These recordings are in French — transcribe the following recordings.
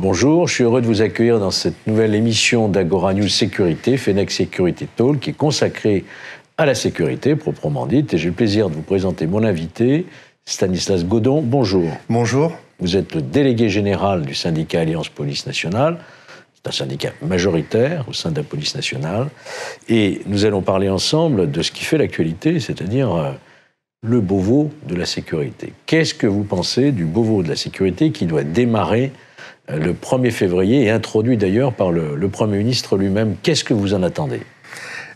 Bonjour, je suis heureux de vous accueillir dans cette nouvelle émission d'Agora News Sécurité, Fenech Security Talk, qui est consacrée à la sécurité proprement dite. Et j'ai le plaisir de vous présenter mon invité, Stanislas Godon. Bonjour. Bonjour. Vous êtes le délégué général du syndicat Alliance Police Nationale. C'est un syndicat majoritaire au sein de la police nationale. Et nous allons parler ensemble de ce qui fait l'actualité, c'est-à-dire le Beauvau de la sécurité. Qu'est-ce que vous pensez du Beauvau de la sécurité qui doit démarrer le 1er février et introduit d'ailleurs par le Premier ministre lui-même? Qu'est-ce que vous en attendez?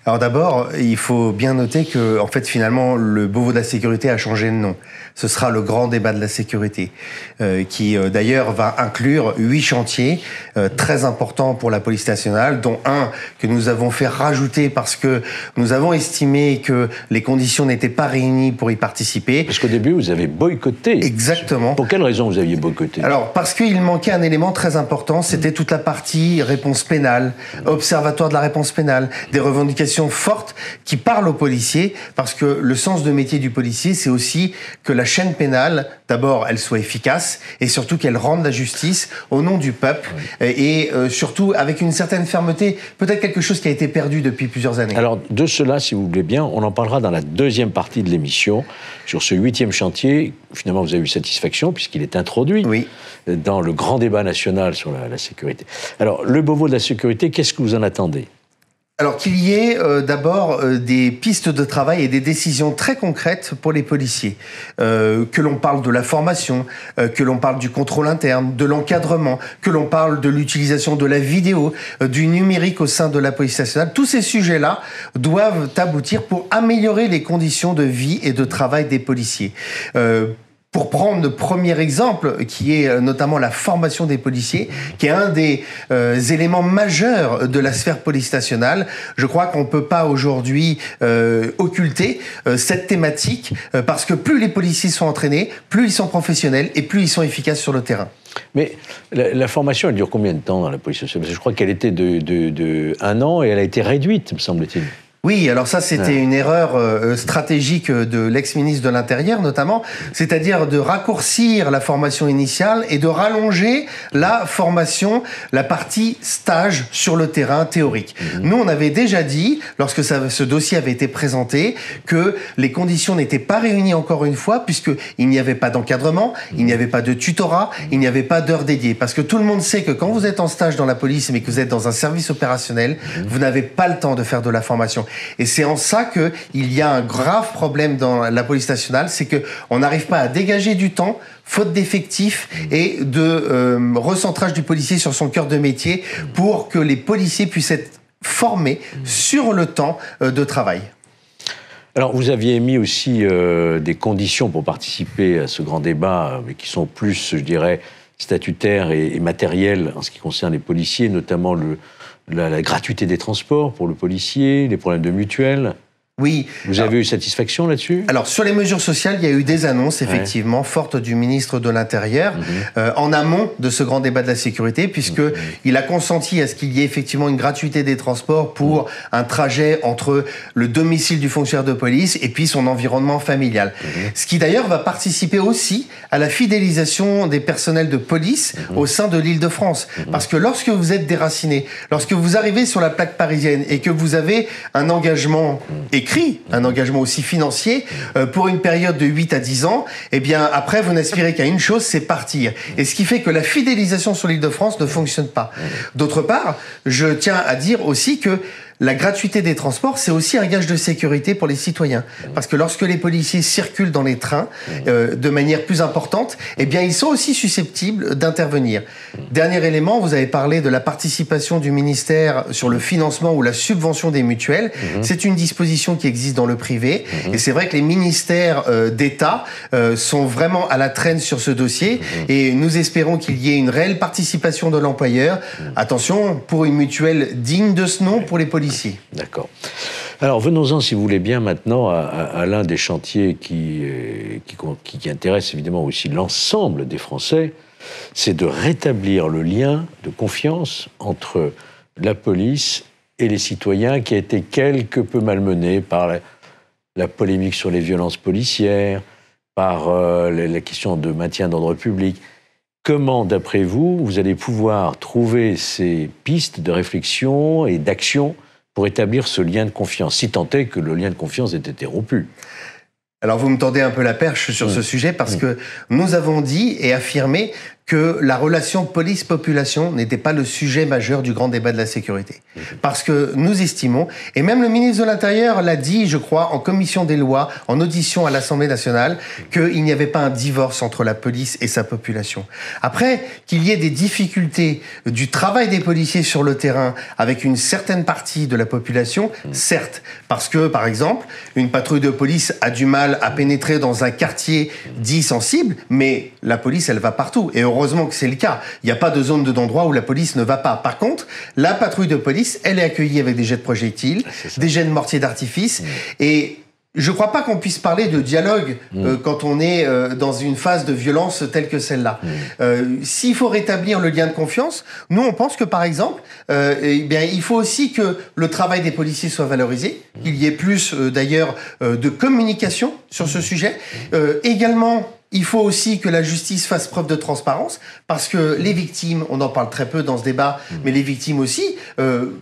Alors d'abord, il faut bien noter que, en fait, finalement, le Beauvau de la sécurité a changé de nom. Ce sera le grand débat de la sécurité, qui d'ailleurs va inclure 8 chantiers très importants pour la police nationale, dont un que nous avons fait rajouter parce que nous avons estimé que les conditions n'étaient pas réunies pour y participer. Parce qu'au début, vous avez boycotté. Exactement. Pour quelle raison vous aviez boycotté? Alors, parce qu'il manquait un élément très important, c'était toute la partie réponse pénale, observatoire de la réponse pénale, des revendications fortes qui parlent aux policiers, parce que le sens de métier du policier, c'est aussi que la chaîne pénale, d'abord, elle soit efficace, et surtout qu'elle rende la justice au nom du peuple, et surtout avec une certaine fermeté, peut-être quelque chose qui a été perdu depuis plusieurs années. Alors, de cela, si vous voulez bien, on en parlera dans la deuxième partie de l'émission, sur ce 8e chantier. Finalement, vous avez eu satisfaction, puisqu'il est introduit dans le grand débat national sur la sécurité. Alors, le Beauvau de la sécurité, qu'est-ce que vous en attendez? Alors qu'il y ait d'abord des pistes de travail et des décisions très concrètes pour les policiers. Que l'on parle de la formation, que l'on parle du contrôle interne, de l'encadrement, que l'on parle de l'utilisation de la vidéo, du numérique au sein de la police nationale. Tous ces sujets-là doivent aboutir pour améliorer les conditions de vie et de travail des policiers. Pour prendre le premier exemple, qui est notamment la formation des policiers, qui est un des éléments majeurs de la sphère police nationale, je crois qu'on ne peut pas aujourd'hui occulter cette thématique, parce que plus les policiers sont entraînés, plus ils sont professionnels et plus ils sont efficaces sur le terrain. Mais la formation, elle dure combien de temps dans la police nationale? Parce que je crois qu'elle était de 1 an et elle a été réduite, me semble-t-il. Oui, alors ça, c'était une erreur stratégique de l'ex-ministre de l'Intérieur, notamment, c'est-à-dire de raccourcir la formation initiale et de rallonger la formation, la partie stage sur le terrain théorique. Nous, on avait déjà dit, lorsque ce dossier avait été présenté, que les conditions n'étaient pas réunies encore une fois, puisqu'il n'y avait pas d'encadrement, il n'y avait pas de tutorat, il n'y avait pas d'heures dédiées. Parce que tout le monde sait que quand vous êtes en stage dans la police, mais que vous êtes dans un service opérationnel, vous n'avez pas le temps de faire de la formation. Et c'est en ça qu'il y a un grave problème dans la police nationale, c'est qu'on n'arrive pas à dégager du temps, faute d'effectifs et de recentrage du policier sur son cœur de métier pour que les policiers puissent être formés sur le temps de travail. Alors, vous aviez émis aussi des conditions pour participer à ce grand débat, mais qui sont plus, je dirais, statutaires et matérielles en ce qui concerne les policiers, notamment la gratuité des transports pour le policier, les problèmes de mutuelle. Oui. Vous avez eu satisfaction là-dessus? Alors, sur les mesures sociales, il y a eu des annonces, effectivement, fortes du ministre de l'Intérieur, en amont de ce grand débat de la sécurité, puisqu'il a consenti à ce qu'il y ait effectivement une gratuité des transports pour un trajet entre le domicile du fonctionnaire de police et puis son environnement familial. Ce qui, d'ailleurs, va participer aussi à la fidélisation des personnels de police au sein de l'Île-de-France. Parce que lorsque vous êtes déraciné, lorsque vous arrivez sur la plaque parisienne et que vous avez un engagement écrit, un engagement aussi financier, pour une période de 8 à 10 ans, eh bien, après, vous n'aspirez qu'à une chose, c'est partir. Et ce qui fait que la fidélisation sur l'Île-de-France ne fonctionne pas. D'autre part, je tiens à dire aussi que la gratuité des transports, c'est aussi un gage de sécurité pour les citoyens. Parce que lorsque les policiers circulent dans les trains de manière plus importante, eh bien, ils sont aussi susceptibles d'intervenir. Dernier élément, vous avez parlé de la participation du ministère sur le financement ou la subvention des mutuelles. C'est une disposition qui existe dans le privé. Et c'est vrai que les ministères d'État sont vraiment à la traîne sur ce dossier. Et nous espérons qu'il y ait une réelle participation de l'employeur. Attention, pour une mutuelle digne de ce nom pour les policiers. D'accord. Alors, venons-en, si vous voulez bien, maintenant, à l'un des chantiers qui intéresse évidemment aussi l'ensemble des Français, c'est de rétablir le lien de confiance entre la police et les citoyens, qui a été quelque peu malmené par la polémique sur les violences policières, par la question de maintien d'ordre public. comment, d'après vous, vous allez pouvoir trouver ces pistes de réflexion et d'action pour établir ce lien de confiance, si tant est que le lien de confiance ait été rompu? Alors vous me tendez un peu la perche sur ce sujet parce que nous avons dit et affirmé que la relation police-population n'était pas le sujet majeur du grand débat de la sécurité. Parce que nous estimons, et même le ministre de l'Intérieur l'a dit, je crois, en commission des lois, en audition à l'Assemblée nationale, qu'il n'y avait pas un divorce entre la police et sa population. Après, qu'il y ait des difficultés du travail des policiers sur le terrain avec une certaine partie de la population, certes, parce que, par exemple, une patrouille de police a du mal à pénétrer dans un quartier dit sensible, mais la police, elle va partout. Et heureusement que c'est le cas. Il n'y a pas de zone d'endroit où la police ne va pas. Par contre, la patrouille de police, elle est accueillie avec des jets de projectiles, des jets de mortier d'artifice. Et je ne crois pas qu'on puisse parler de dialogue quand on est dans une phase de violence telle que celle-là. S'il faut rétablir le lien de confiance, nous, on pense que, par exemple, eh bien, il faut aussi que le travail des policiers soit valorisé, qu'il y ait plus, d'ailleurs, de communication sur ce sujet. Également, il faut aussi que la justice fasse preuve de transparence, parce que les victimes, on en parle très peu dans ce débat, mais les victimes aussi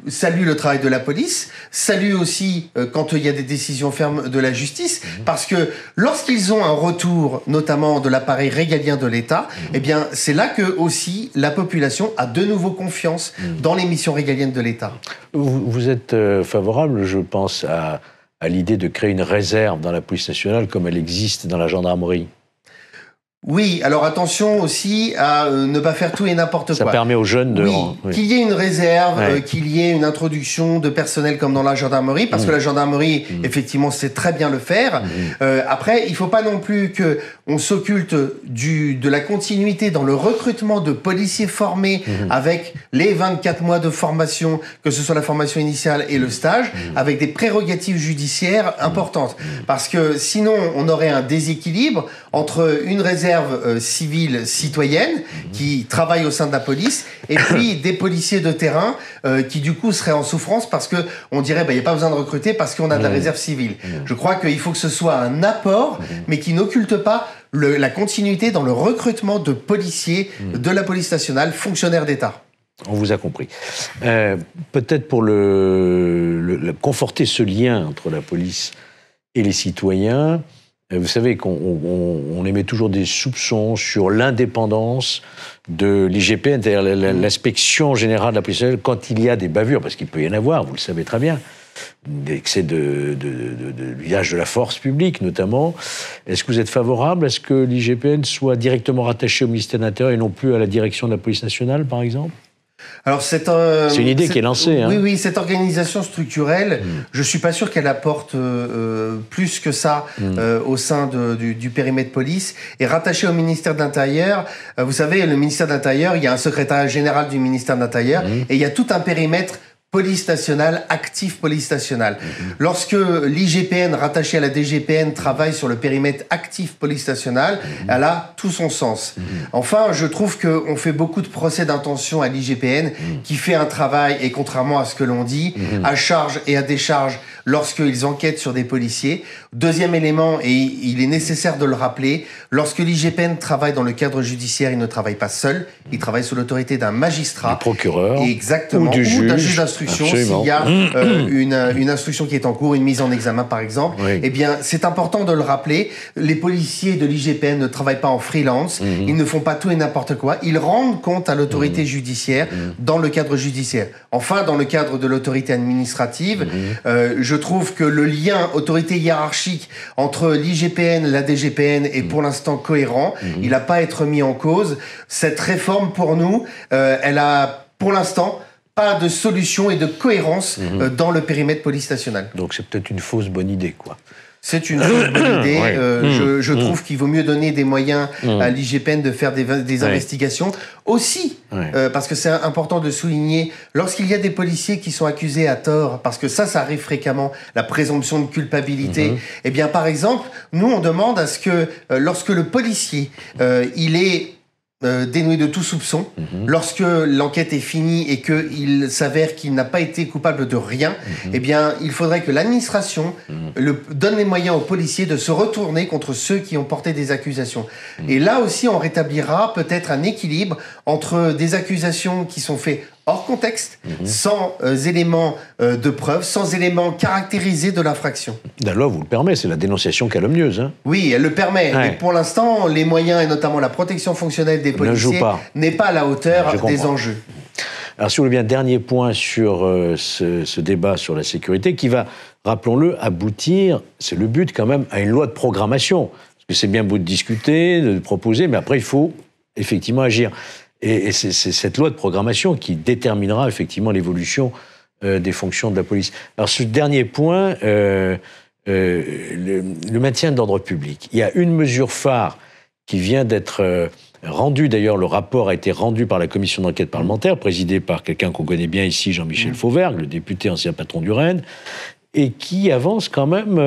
saluent le travail de la police, saluent aussi quand il y a des décisions fermes de la justice, parce que lorsqu'ils ont un retour, notamment de l'appareil régalien de l'État, eh bien, c'est là que aussi la population a de nouveau confiance dans les missions régaliennes de l'État. Vous êtes favorable, je pense, à l'idée de créer une réserve dans la police nationale comme elle existe dans la gendarmerie? Oui, alors attention aussi à ne pas faire tout et n'importe quoi. Ça permet aux jeunes de... Oui, qu'il y ait une réserve, qu'il y ait une introduction de personnel comme dans la gendarmerie, parce que la gendarmerie, effectivement, sait très bien le faire. Après, il ne faut pas non plus qu'on s'occulte de la continuité dans le recrutement de policiers formés avec les 24 mois de formation, que ce soit la formation initiale et le stage, avec des prérogatives judiciaires importantes. Parce que sinon, on aurait un déséquilibre entre une réserve civile citoyenne qui travaille au sein de la police et puis des policiers de terrain qui du coup seraient en souffrance parce que on dirait il n'y a pas besoin de recruter parce qu'on a de la réserve civile. Je crois qu'il faut que ce soit un apport mais qui n'occulte pas la continuité dans le recrutement de policiers de la police nationale, fonctionnaires d'État. On vous a compris. Peut-être pour conforter ce lien entre la police et les citoyens, vous savez qu'on émet toujours des soupçons sur l'indépendance de l'IGPN, c'est-à-dire l'inspection générale de la police nationale, quand il y a des bavures, parce qu'il peut y en avoir, vous le savez très bien, des excès de l'usage de la force publique notamment. Est-ce que vous êtes favorable à ce que l'IGPN soit directement rattaché au ministère de l'Intérieur et non plus à la direction de la police nationale, par exemple ? Alors c'est une idée qui est lancée. Oui, cette organisation structurelle, je suis pas sûr qu'elle apporte plus que ça au sein du périmètre police. Et rattaché au ministère de l'Intérieur, vous savez, le ministère de l'Intérieur, il y a un secrétariat général du ministère de l'Intérieur et il y a tout un périmètre police nationale, actif police nationale. Lorsque l'IGPN, rattaché à la DGPN, travaille sur le périmètre actif police nationale, elle a tout son sens. Enfin, je trouve qu'on fait beaucoup de procès d'intention à l'IGPN, qui fait un travail, et contrairement à ce que l'on dit, à charge et à décharge lorsqu'ils enquêtent sur des policiers. Deuxième élément, et il est nécessaire de le rappeler, lorsque l'IGPN travaille dans le cadre judiciaire, il ne travaille pas seul, il travaille sous l'autorité d'un magistrat. Du procureur. Exactement. Ou d'un juge d'instruction. S'il y a une instruction qui est en cours, une mise en examen par exemple, eh bien c'est important de le rappeler, les policiers de l'IGPN ne travaillent pas en freelance, ils ne font pas tout et n'importe quoi, ils rendent compte à l'autorité judiciaire dans le cadre judiciaire. Enfin, dans le cadre de l'autorité administrative, je trouve que le lien autorité hiérarchique entre l'IGPN et la DGPN est pour l'instant cohérent, il n'a pas à être mis en cause. Cette réforme pour nous, elle a pour l'instant pas de solution et de cohérence dans le périmètre police nationale. Donc c'est peut-être une fausse bonne idée, quoi. C'est une fausse bonne idée. Je trouve qu'il vaut mieux donner des moyens à l'IGPN de faire des investigations. Aussi, parce que c'est important de souligner, lorsqu'il y a des policiers qui sont accusés à tort, parce que ça arrive fréquemment, la présomption de culpabilité, eh bien, par exemple, nous, on demande à ce que, lorsque le policier, il est dénué de tout soupçon. Lorsque l'enquête est finie et qu'il s'avère qu'il n'a pas été coupable de rien, eh bien, il faudrait que l'administration donne les moyens aux policiers de se retourner contre ceux qui ont porté des accusations. Et là aussi, on rétablira peut-être un équilibre entre des accusations qui sont faites hors contexte, sans éléments de preuve, sans éléments caractérisés de l'infraction. La loi vous le permet, c'est la dénonciation calomnieuse. Hein. Oui, elle le permet. Ouais. Mais pour l'instant, les moyens, et notamment la protection fonctionnelle des policiers, n'est pas à la hauteur des enjeux. Alors, si vous voulez bien, dernier point sur ce débat sur la sécurité, qui va, rappelons-le, aboutir, c'est le but quand même, à une loi de programmation. Parce que c'est bien beau de discuter, de proposer, mais après, il faut effectivement agir. Et c'est cette loi de programmation qui déterminera effectivement l'évolution des fonctions de la police. Alors, ce dernier point, le maintien de l'ordre public. Il y a une mesure phare qui vient d'être rendue, d'ailleurs, le rapport a été rendu par la commission d'enquête parlementaire, présidée par quelqu'un qu'on connaît bien ici, Jean-Michel Fauvergue, le député ancien patron du Rennes, et qui avance quand même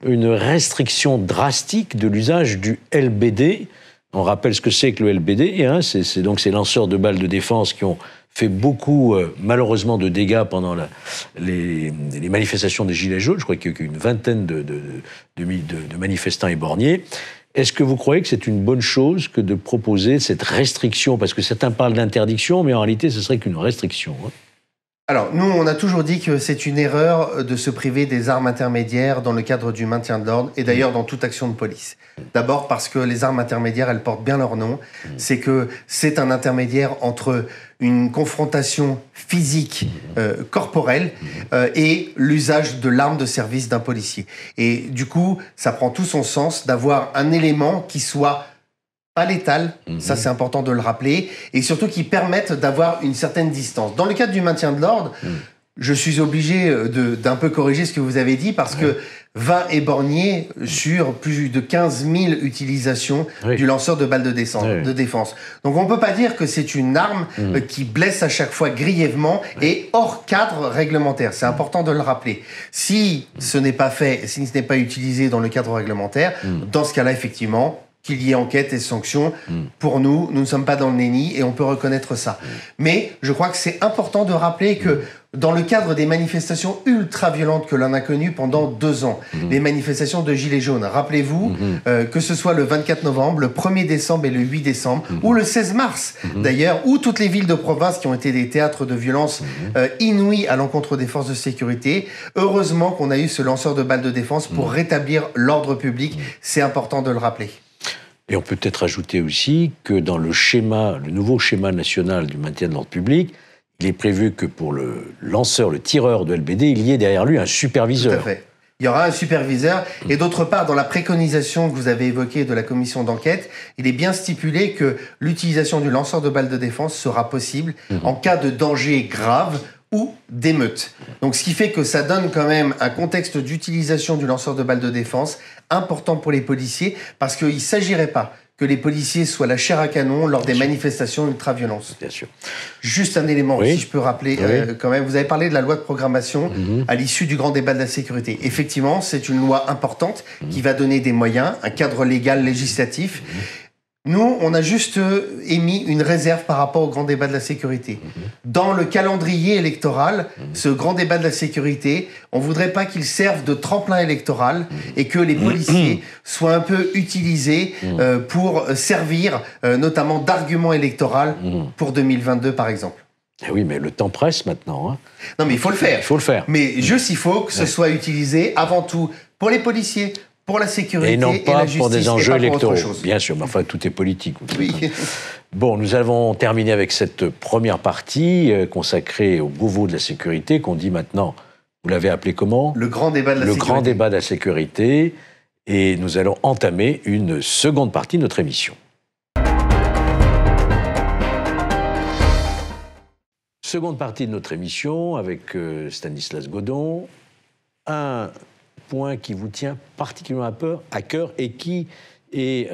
une restriction drastique de l'usage du LBD. On rappelle ce que c'est que le LBD, hein, c'est donc ces lanceurs de balles de défense qui ont fait beaucoup, malheureusement, de dégâts pendant les manifestations des Gilets jaunes. Je crois qu'il y a eu une vingtaine de manifestants éborgnés. Est-ce que vous croyez que c'est une bonne chose que de proposer cette restriction? Parce que certains parlent d'interdiction, mais en réalité, ce serait qu'une restriction. Hein. Alors, nous, on a toujours dit que c'est une erreur de se priver des armes intermédiaires dans le cadre du maintien de l'ordre, et d'ailleurs dans toute action de police. D'abord parce que les armes intermédiaires, elles portent bien leur nom. C'est que c'est un intermédiaire entre une confrontation physique, corporelle, et l'usage de l'arme de service d'un policier. Et du coup, ça prend tout son sens d'avoir un élément qui soit pas létal, ça c'est important de le rappeler, et surtout qui permettent d'avoir une certaine distance. Dans le cadre du maintien de l'ordre, je suis obligé d'un peu corriger ce que vous avez dit, parce que 20 éborgnés sur plus de 15 000 utilisations du lanceur de balles de défense. Donc on ne peut pas dire que c'est une arme qui blesse à chaque fois grièvement et hors cadre réglementaire. C'est important de le rappeler. Si ce n'est pas fait, si ce n'est pas utilisé dans le cadre réglementaire, dans ce cas-là, effectivement, qu'il y ait enquête et sanctions. Pour nous, nous ne sommes pas dans le déni et on peut reconnaître ça. Mais je crois que c'est important de rappeler que dans le cadre des manifestations ultra-violentes que l'on a connues pendant 2 ans, les manifestations de Gilets jaunes, rappelez-vous, que ce soit le 24 novembre, le 1er décembre et le 8 décembre, ou le 16 mars d'ailleurs, ou toutes les villes de province qui ont été des théâtres de violence inouïs à l'encontre des forces de sécurité, heureusement qu'on a eu ce lanceur de balles de défense pour rétablir l'ordre public. C'est important de le rappeler. Et on peut peut-être ajouter aussi que dans le nouveau schéma national du maintien de l'ordre public, il est prévu que pour le lanceur, le tireur de LBD, il y ait derrière lui un superviseur. Tout à fait. Il y aura un superviseur. Et d'autre part, dans la préconisation que vous avez évoquée de la commission d'enquête, il est bien stipulé que l'utilisation du lanceur de balles de défense sera possible en cas de danger grave ou d'émeute. Donc ce qui fait que ça donne quand même un contexte d'utilisation du lanceur de balles de défense important pour les policiers, parce qu'il ne s'agirait pas que les policiers soient la chair à canon lors des manifestations ultra-violence. Bien sûr. Juste un élément, si je peux rappeler quand même. Vous avez parlé de la loi de programmation à l'issue du grand débat de la sécurité. Effectivement, c'est une loi importante qui va donner des moyens, un cadre légal législatif. Nous, on a juste émis une réserve par rapport au grand débat de la sécurité. Dans le calendrier électoral, ce grand débat de la sécurité, on ne voudrait pas qu'il serve de tremplin électoral et que les policiers soient un peu utilisés pour servir notamment d'argument électoral pour 2022, par exemple. Eh oui, mais le temps presse maintenant. Hein. Non, mais il faut le faire. Il faut le faire. Mais juste, il faut que ce soit utilisé avant tout pour les policiers, pour la sécurité et non pas et la justice, pour des enjeux électoraux. Bien sûr, mais enfin, tout est politique. Oui. Bon, nous avons terminé avec cette première partie consacrée au Beauvau de la sécurité, qu'on dit maintenant, vous l'avez appelé comment? Le grand débat de la sécurité. Le grand débat de la sécurité. Et nous allons entamer une seconde partie de notre émission. Seconde partie de notre émission avec Stanislas Godon. Un point qui vous tient particulièrement à cœur et qui est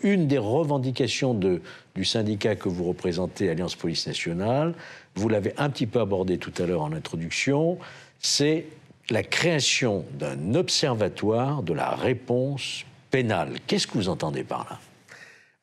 une des revendications du syndicat que vous représentez, Alliance Police Nationale. Vous l'avez un petit peu abordé tout à l'heure en introduction. C'est la création d'un observatoire de la réponse pénale. Qu'est-ce que vous entendez par là?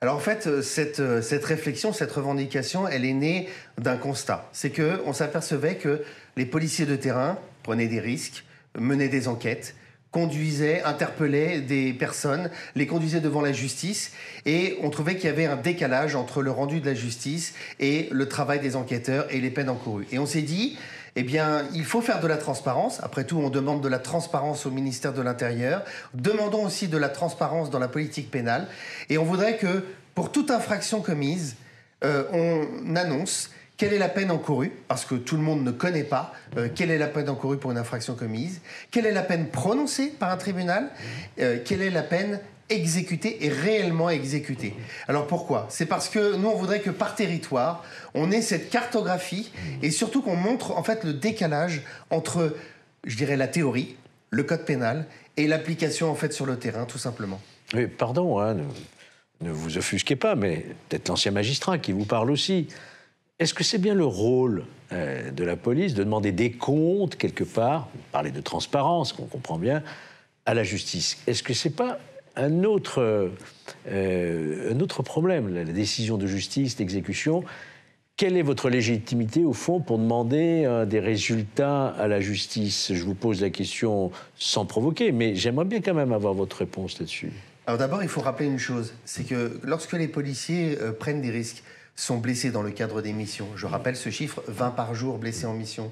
Alors en fait, cette réflexion, cette revendication, elle est née d'un constat. C'est qu'on s'apercevait que les policiers de terrain prenaient des risques, menaient des enquêtes, conduisaient, interpellaient des personnes, les conduisaient devant la justice, et on trouvait qu'il y avait un décalage entre le rendu de la justice et le travail des enquêteurs et les peines encourues. Et on s'est dit, eh bien, il faut faire de la transparence. Après tout, on demande de la transparence au ministère de l'Intérieur. Demandons aussi de la transparence dans la politique pénale. Et on voudrait que, pour toute infraction commise, on annonce quelle est la peine encourue, parce que tout le monde ne connaît pas quelle est la peine encourue pour une infraction commise, quelle est la peine prononcée par un tribunal, quelle est la peine exécutée et réellement exécutée. Alors pourquoi ? C'est parce que nous, on voudrait que par territoire, on ait cette cartographie et surtout qu'on montre en fait le décalage entre, je dirais, la théorie, le code pénal et l'application en fait sur le terrain, tout simplement. Mais pardon, hein, ne vous offusquez pas, mais peut-être l'ancien magistrat qui vous parle aussi. Est-ce que c'est bien le rôle de la police de demander des comptes, quelque part, vous parlez de transparence, qu'on comprend bien, à la justice ? Est-ce que c'est pas un autre problème, la décision de justice, l'exécution ? Quelle est votre légitimité, au fond, pour demander des résultats à la justice ? Je vous pose la question sans provoquer, mais j'aimerais bien quand même avoir votre réponse là-dessus. Alors d'abord, il faut rappeler une chose, c'est que lorsque les policiers prennent des risques, sont blessés dans le cadre des missions, je rappelle ce chiffre, 20 par jour blessés en mission,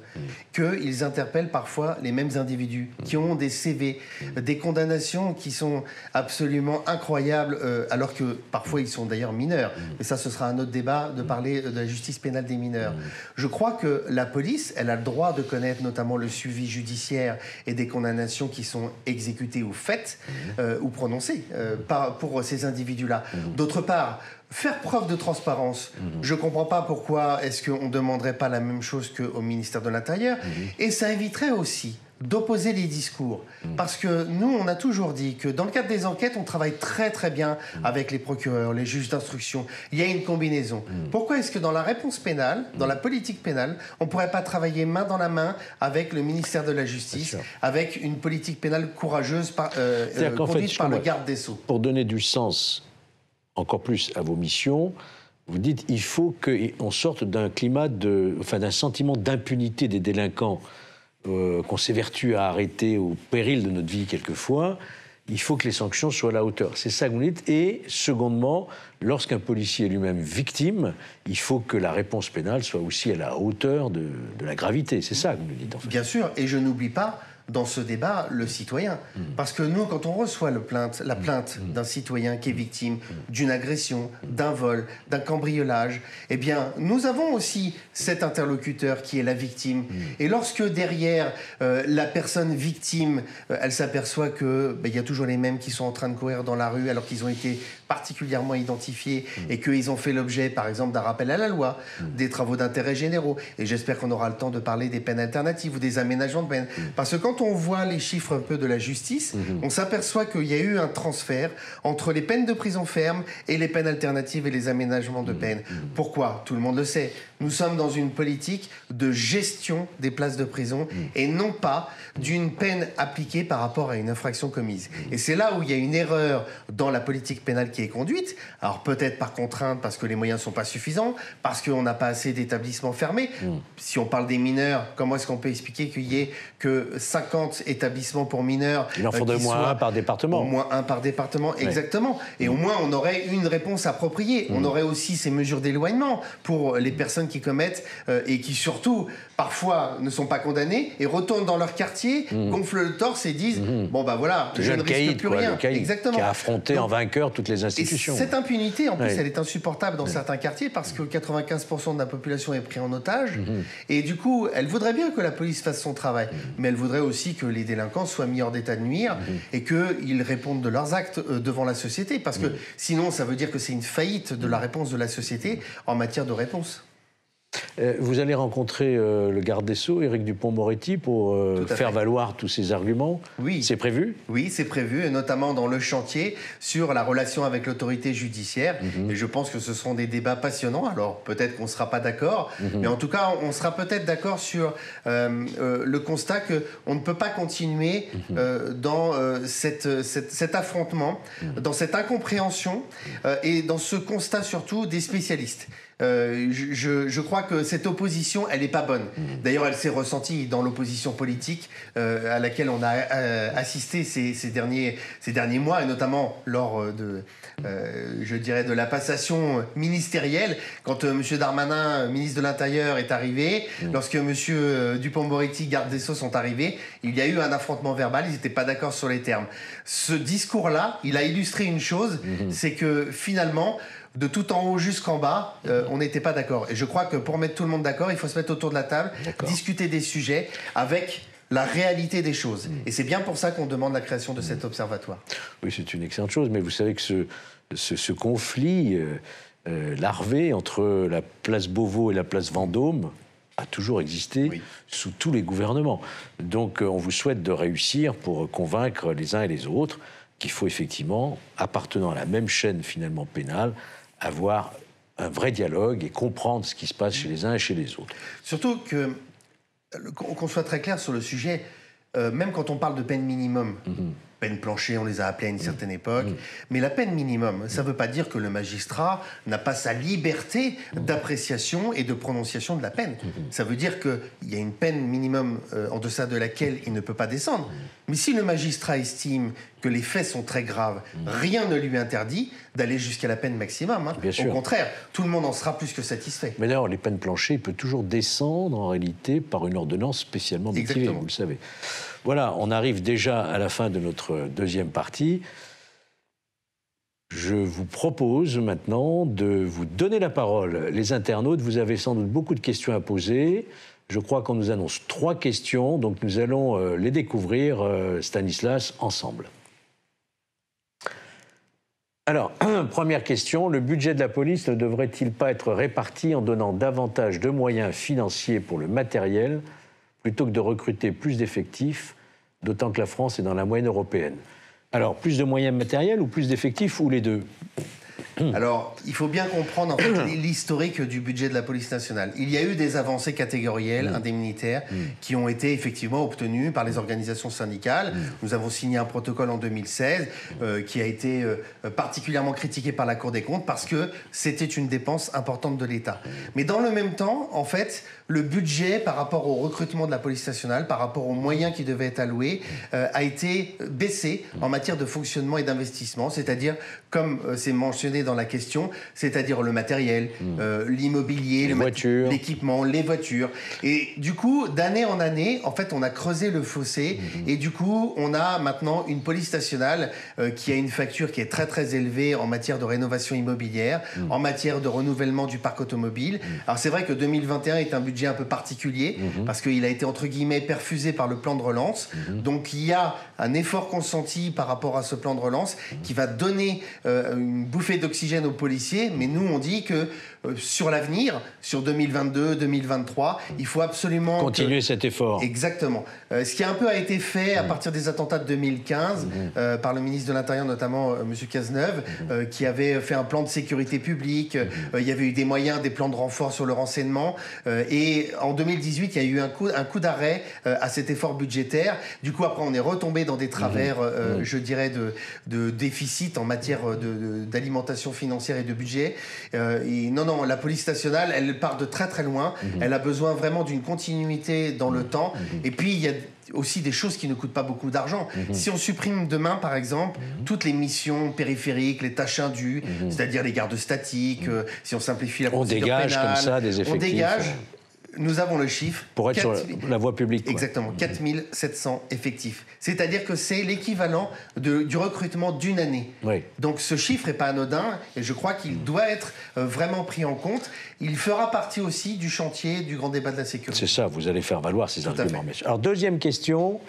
qu'ils interpellent parfois les mêmes individus, qui ont des CV, des condamnations qui sont absolument incroyables, alors que parfois ils sont d'ailleurs mineurs. Mais ça, ce sera un autre débat de parler de la justice pénale des mineurs. Je crois que la police, elle a le droit de connaître notamment le suivi judiciaire et des condamnations qui sont exécutées ou faites, ou prononcées pour ces individus-là. D'autre part, faire preuve de transparence. Je ne comprends pas pourquoi est-ce qu'on ne demanderait pas la même chose qu'au ministère de l'Intérieur. Et ça éviterait aussi d'opposer les discours. Parce que nous, on a toujours dit que dans le cadre des enquêtes, on travaille très très bien avec les procureurs, les juges d'instruction. Il y a une combinaison. Pourquoi est-ce que dans la réponse pénale, dans la politique pénale, on ne pourrait pas travailler main dans la main avec le ministère de la Justice, avec une politique pénale courageuse conduite par le garde des Sceaux ? Pour donner du sens encore plus à vos missions, vous dites il faut qu'on sorte d'un climat d'un sentiment d'impunité des délinquants qu'on s'évertue à arrêter au péril de notre vie quelquefois. Il faut que les sanctions soient à la hauteur. C'est ça que vous dites. Et secondement, lorsqu'un policier est lui-même victime, il faut que la réponse pénale soit aussi à la hauteur de la gravité. C'est ça que vous nous dites en fait. Bien sûr, et je n'oublie pas dans ce débat le citoyen. Parce que nous, quand on reçoit la plainte d'un citoyen qui est victime d'une agression, d'un vol, d'un cambriolage, eh bien, nous avons aussi cet interlocuteur qui est la victime. Et lorsque derrière, la personne victime, elle s'aperçoit que y a toujours les mêmes qui sont en train de courir dans la rue alors qu'ils ont été particulièrement identifiés et qu'ils ont fait l'objet, par exemple, d'un rappel à la loi, des travaux d'intérêt généraux. Et j'espère qu'on aura le temps de parler des peines alternatives ou des aménagements de peine. Parce que quand on voit les chiffres un peu de la justice, on s'aperçoit qu'il y a eu un transfert entre les peines de prison ferme et les peines alternatives et les aménagements de peine. Pourquoi ? Tout le monde le sait. Nous sommes dans une politique de gestion des places de prison et non pas d'une peine appliquée par rapport à une infraction commise. Et c'est là où il y a une erreur dans la politique pénale qui est conduite. Alors peut-être par contrainte, parce que les moyens ne sont pas suffisants, parce qu'on n'a pas assez d'établissements fermés. Si on parle des mineurs, comment est-ce qu'on peut expliquer qu'il y ait que 50 établissements pour mineurs. Il en faudrait au moins un par département. Au moins un par département, exactement. Et au moins, on aurait une réponse appropriée. On aurait aussi ces mesures d'éloignement pour les personnes qui commettent et qui, surtout, parfois, ne sont pas condamnées et retournent dans leur quartier, gonflent le torse et disent bon, bah voilà, je ne risque plus rien. Exactement. Qui a affronté en vainqueur toutes les institutions. Et cette impunité, en plus, elle est insupportable dans certains quartiers parce que 95% de la population est prise en otage. Et du coup, elle voudrait bien que la police fasse son travail. Mais elle voudrait aussi que les délinquants soient mis hors d'état de nuire et qu'ils répondent de leurs actes devant la société. Parce que sinon, ça veut dire que c'est une faillite de la réponse de la société en matière de réponse. Vous allez rencontrer le garde des Sceaux, Éric Dupond-Moretti, pour faire valoir tous ces arguments. Oui. C'est prévu ? Oui, c'est prévu, et notamment dans le chantier sur la relation avec l'autorité judiciaire. Et je pense que ce seront des débats passionnants. Alors peut-être qu'on ne sera pas d'accord, mais en tout cas, on sera peut-être d'accord sur le constat qu'on ne peut pas continuer dans cet affrontement, dans cette incompréhension et dans ce constat surtout des spécialistes. Je crois que cette opposition, elle n'est pas bonne. D'ailleurs, elle s'est ressentie dans l'opposition politique à laquelle on a assisté ces derniers mois, et notamment lors je dirais, de la passation ministérielle, quand M. Darmanin, ministre de l'Intérieur, est arrivé, lorsque M. Dupond-Moretti, garde des Sceaux, sont arrivés, il y a eu un affrontement verbal, ils n'étaient pas d'accord sur les termes. Ce discours-là, il a illustré une chose, c'est que finalement, de tout en haut jusqu'en bas, on n'était pas d'accord. Et je crois que pour mettre tout le monde d'accord, il faut se mettre autour de la table, discuter des sujets avec la réalité des choses. Et c'est bien pour ça qu'on demande la création de cet observatoire. Oui, c'est une excellente chose, mais vous savez que ce conflit larvé entre la place Beauvau et la place Vendôme a toujours existé sous tous les gouvernements. Donc on vous souhaite de réussir pour convaincre les uns et les autres qu'il faut effectivement, appartenant à la même chaîne finalement pénale, avoir un vrai dialogue et comprendre ce qui se passe chez les uns et chez les autres. Surtout qu'on soit très clair sur le sujet, même quand on parle de peine minimum, peine plancher, on les a appelées à une certaine époque, mais la peine minimum, ça ne veut pas dire que le magistrat n'a pas sa liberté d'appréciation et de prononciation de la peine. Ça veut dire qu'il y a une peine minimum en deçà de laquelle il ne peut pas descendre. Mais si le magistrat estime que les faits sont très graves, rien ne lui interdit d'aller jusqu'à la peine maximum. Au contraire, tout le monde en sera plus que satisfait. Mais d'ailleurs, les peines planchées, il peut toujours descendre en réalité par une ordonnance spécialement motivée, vous le savez. Voilà, on arrive déjà à la fin de notre deuxième partie. Je vous propose maintenant de vous donner la parole. Les internautes, vous avez sans doute beaucoup de questions à poser. Je crois qu'on nous annonce 3 questions, donc nous allons les découvrir, Stanislas, ensemble. Alors, première question, le budget de la police ne devrait-il pas être réparti en donnant davantage de moyens financiers pour le matériel plutôt que de recruter plus d'effectifs, d'autant que la France est dans la moyenne européenne? Alors, plus de moyens matériels ou plus d'effectifs, ou les deux? Alors, il faut bien comprendre en fait, l'historique du budget de la police nationale. Il y a eu des avancées catégorielles, indemnitaires, qui ont été effectivement obtenues par les organisations syndicales. Nous avons signé un protocole en 2016 qui a été particulièrement critiqué par la Cour des comptes parce que c'était une dépense importante de l'État. Mais dans le même temps, en fait, le budget par rapport au recrutement de la police nationale, par rapport aux moyens qui devaient être alloués, a été baissé en matière de fonctionnement et d'investissement, c'est-à-dire, comme c'est mentionné dans la question, c'est-à-dire le matériel, l'immobilier, l'équipement, les voitures. Et du coup, d'année en année, en fait, on a creusé le fossé et du coup, on a maintenant une police nationale qui a une facture qui est très très élevée en matière de rénovation immobilière, en matière de renouvellement du parc automobile. Alors c'est vrai que 2021 est un budget un peu particulier parce qu'il a été entre guillemets perfusé par le plan de relance. Donc il y a un effort consenti par rapport à ce plan de relance qui va donner une bouffée d'oxygène aux policiers, mais nous on dit que sur l'avenir, sur 2022, 2023, il faut absolument continuer cet effort. Exactement. Ce qui a un peu été fait à partir des attentats de 2015 par le ministre de l'Intérieur, notamment M. Cazeneuve, qui avait fait un plan de sécurité publique. Il y avait eu des moyens, des plans de renfort sur le renseignement. Et en 2018, il y a eu un coup d'arrêt à cet effort budgétaire. Du coup, après, on est retombé dans des travers, je dirais, de déficit en matière d'alimentation financière et de budget. Et non, la police nationale, elle part de très très loin. Elle a besoin vraiment d'une continuité dans le temps. Et puis, il y a aussi des choses qui ne coûtent pas beaucoup d'argent. Si on supprime demain, par exemple, toutes les missions périphériques, les tâches indues, c'est-à-dire les gardes statiques, si on simplifie la procédure pénale, on dégage comme ça des effectifs. On dégage. Nous avons le chiffre. Pour être sur la voie publique. Quoi. Exactement, 4700 effectifs. C'est-à-dire que c'est l'équivalent du recrutement d'une année. Oui. Donc ce chiffre n'est pas anodin et je crois qu'il doit être vraiment pris en compte. Il fera partie aussi du chantier du grand débat de la sécurité. C'est ça, vous allez faire valoir ces arguments. Alors deuxième question,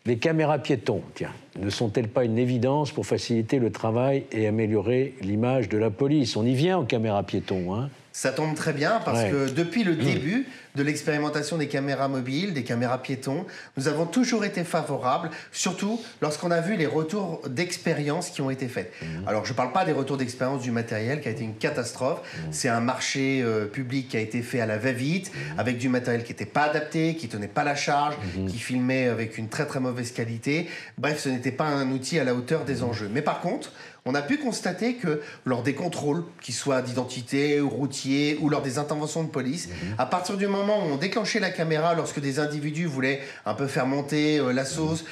les caméras piétons. Tiens, ne sont-elles pas une évidence pour faciliter le travail et améliorer l'image de la police? On y vient en caméra piéton, hein? Ça tombe très bien parce que depuis le début de l'expérimentation des caméras mobiles, des caméras piétons, nous avons toujours été favorables, surtout lorsqu'on a vu les retours d'expérience qui ont été faits. Alors je ne parle pas des retours d'expérience du matériel qui a été une catastrophe, c'est un marché public qui a été fait à la va-vite, avec du matériel qui n'était pas adapté, qui ne tenait pas la charge, qui filmait avec une très très mauvaise qualité. Bref, ce n'était pas un outil à la hauteur des enjeux. Mais par contre, on a pu constater que lors des contrôles, qu'ils soient d'identité, routiers ou lors des interventions de police, à partir du moment où on déclenchait la caméra lorsque des individus voulaient un peu faire monter la sauce,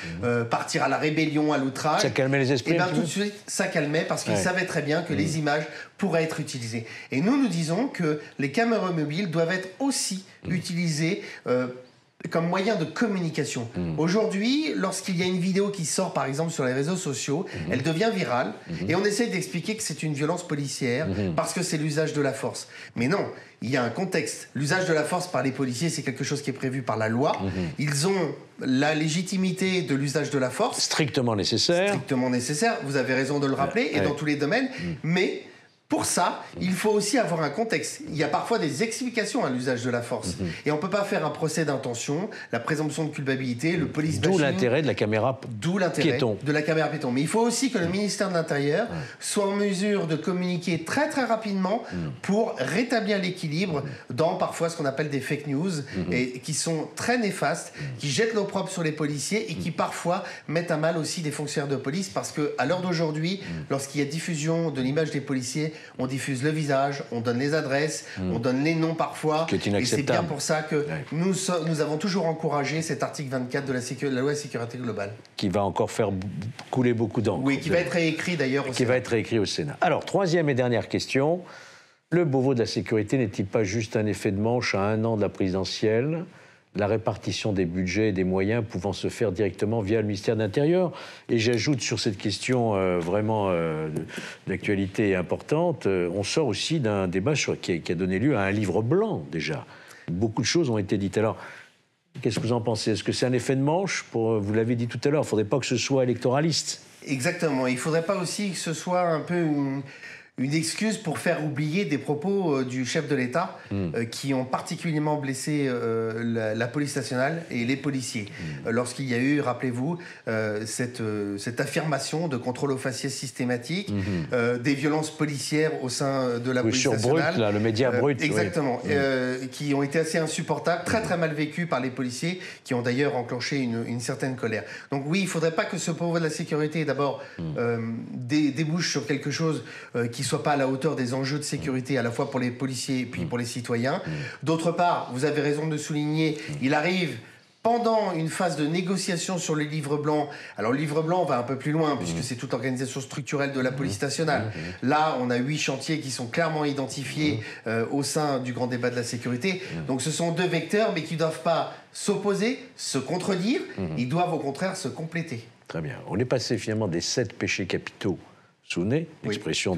partir à la rébellion, à l'outrage, ça calmait les esprits. Et bien tout de suite, ça calmait parce qu'ils savaient très bien que les images pourraient être utilisées. Et nous disons que les caméras mobiles doivent être aussi utilisées comme moyen de communication. Aujourd'hui, lorsqu'il y a une vidéo qui sort, par exemple, sur les réseaux sociaux, elle devient virale, et on essaie d'expliquer que c'est une violence policière, parce que c'est l'usage de la force. Mais non, il y a un contexte. L'usage de la force par les policiers, c'est quelque chose qui est prévu par la loi. Ils ont la légitimité de l'usage de la force. Strictement nécessaire. Strictement nécessaire, vous avez raison de le rappeler, et dans tous les domaines, mais... Pour ça, il faut aussi avoir un contexte. Il y a parfois des explications à l'usage de la force. Et on ne peut pas faire un procès d'intention, la présomption de culpabilité, le police bashing. D'où l'intérêt de la caméra piéton. De la caméra piéton. Mais il faut aussi que le ministère de l'Intérieur soit en mesure de communiquer très très rapidement pour rétablir l'équilibre dans parfois ce qu'on appelle des fake news et qui sont très néfastes, qui jettent l'opprobre sur les policiers et qui parfois mettent à mal aussi des fonctionnaires de police parce qu'à l'heure d'aujourd'hui, lorsqu'il y a diffusion de l'image des policiers, on diffuse le visage, on donne les adresses, on donne les noms parfois. Et c'est bien pour ça que nous avons toujours encouragé cet article 24 de la loi sécurité globale. Qui va encore faire couler beaucoup d'encre. Oui, qui va être réécrit d'ailleurs au Sénat. Qui va être réécrit au Sénat. Alors, troisième et dernière question. Le Beauvau de la sécurité n'est-il pas juste un effet de manche à 1 an de la présidentielle ? La répartition des budgets et des moyens pouvant se faire directement via le ministère de l'Intérieur. Et j'ajoute sur cette question vraiment d'actualité importante, on sort aussi d'un débat qui a donné lieu à un livre blanc déjà. Beaucoup de choses ont été dites. Alors, qu'est-ce que vous en pensez? Est-ce que c'est un effet de manche vous l'avez dit tout à l'heure, il ne faudrait pas que ce soit électoraliste. Exactement. Il ne faudrait pas aussi que ce soit un peu une excuse pour faire oublier des propos du chef de l'État qui ont particulièrement blessé la police nationale et les policiers. Lorsqu'il y a eu, rappelez-vous, cette affirmation de contrôle aux faciès systématique, des violences policières au sein de la police nationale. Brut, là, le média brut. Exactement. Qui ont été assez insupportables, très très mal vécues par les policiers, qui ont d'ailleurs enclenché une certaine colère. Donc oui, il ne faudrait pas que ce Beauvau de la sécurité, d'abord, débouche sur quelque chose qui soit pas à la hauteur des enjeux de sécurité à la fois pour les policiers et puis pour les citoyens. D'autre part, vous avez raison de souligner, il arrive pendant une phase de négociation sur le livre blanc. Alors le livre blanc va un peu plus loin puisque c'est toute l'organisation structurelle de la police nationale. Là, on a 8 chantiers qui sont clairement identifiés au sein du grand débat de la sécurité. Donc ce sont 2 vecteurs mais qui ne doivent pas s'opposer, se contredire, ils doivent au contraire se compléter. Très bien. On est passé finalement des 7 péchés capitaux. Souvenez, l'expression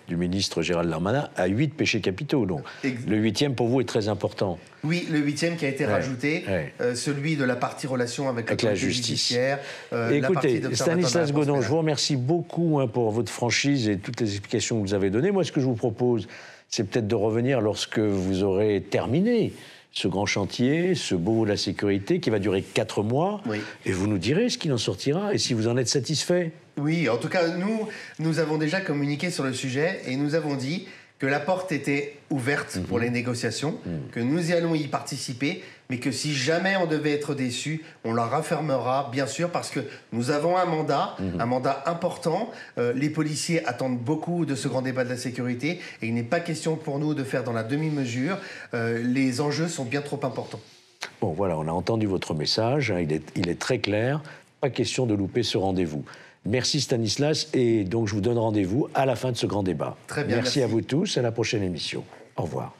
du ministre Gérald Darmanin, à 8 péchés capitaux. Donc, le 8e, pour vous, est très important. Oui, le 8e qui a été rajouté, celui de la partie relation avec la justice. Judiciaire. Écoutez, Stanislas Godon, je vous remercie beaucoup pour votre franchise et toutes les explications que vous avez données. Moi, ce que je vous propose, c'est peut-être de revenir lorsque vous aurez terminé ce grand chantier, ce Beauvau de la sécurité qui va durer 4 mois, et vous nous direz ce qu'il en sortira et si vous en êtes satisfait. Oui, en tout cas, nous avons déjà communiqué sur le sujet et nous avons dit que la porte était ouverte pour les négociations, que nous allons y participer, mais que si jamais on devait être déçu, on la refermera, bien sûr, parce que nous avons un mandat important. Les policiers attendent beaucoup de ce grand débat de la sécurité et il n'est pas question pour nous de faire dans la demi-mesure. Les enjeux sont bien trop importants. Bon, voilà, on a entendu votre message, il est très clair, pas question de louper ce rendez-vous. Merci Stanislas, et donc je vous donne rendez-vous à la fin de ce grand débat. Très bien, merci à vous tous, à la prochaine émission. Au revoir.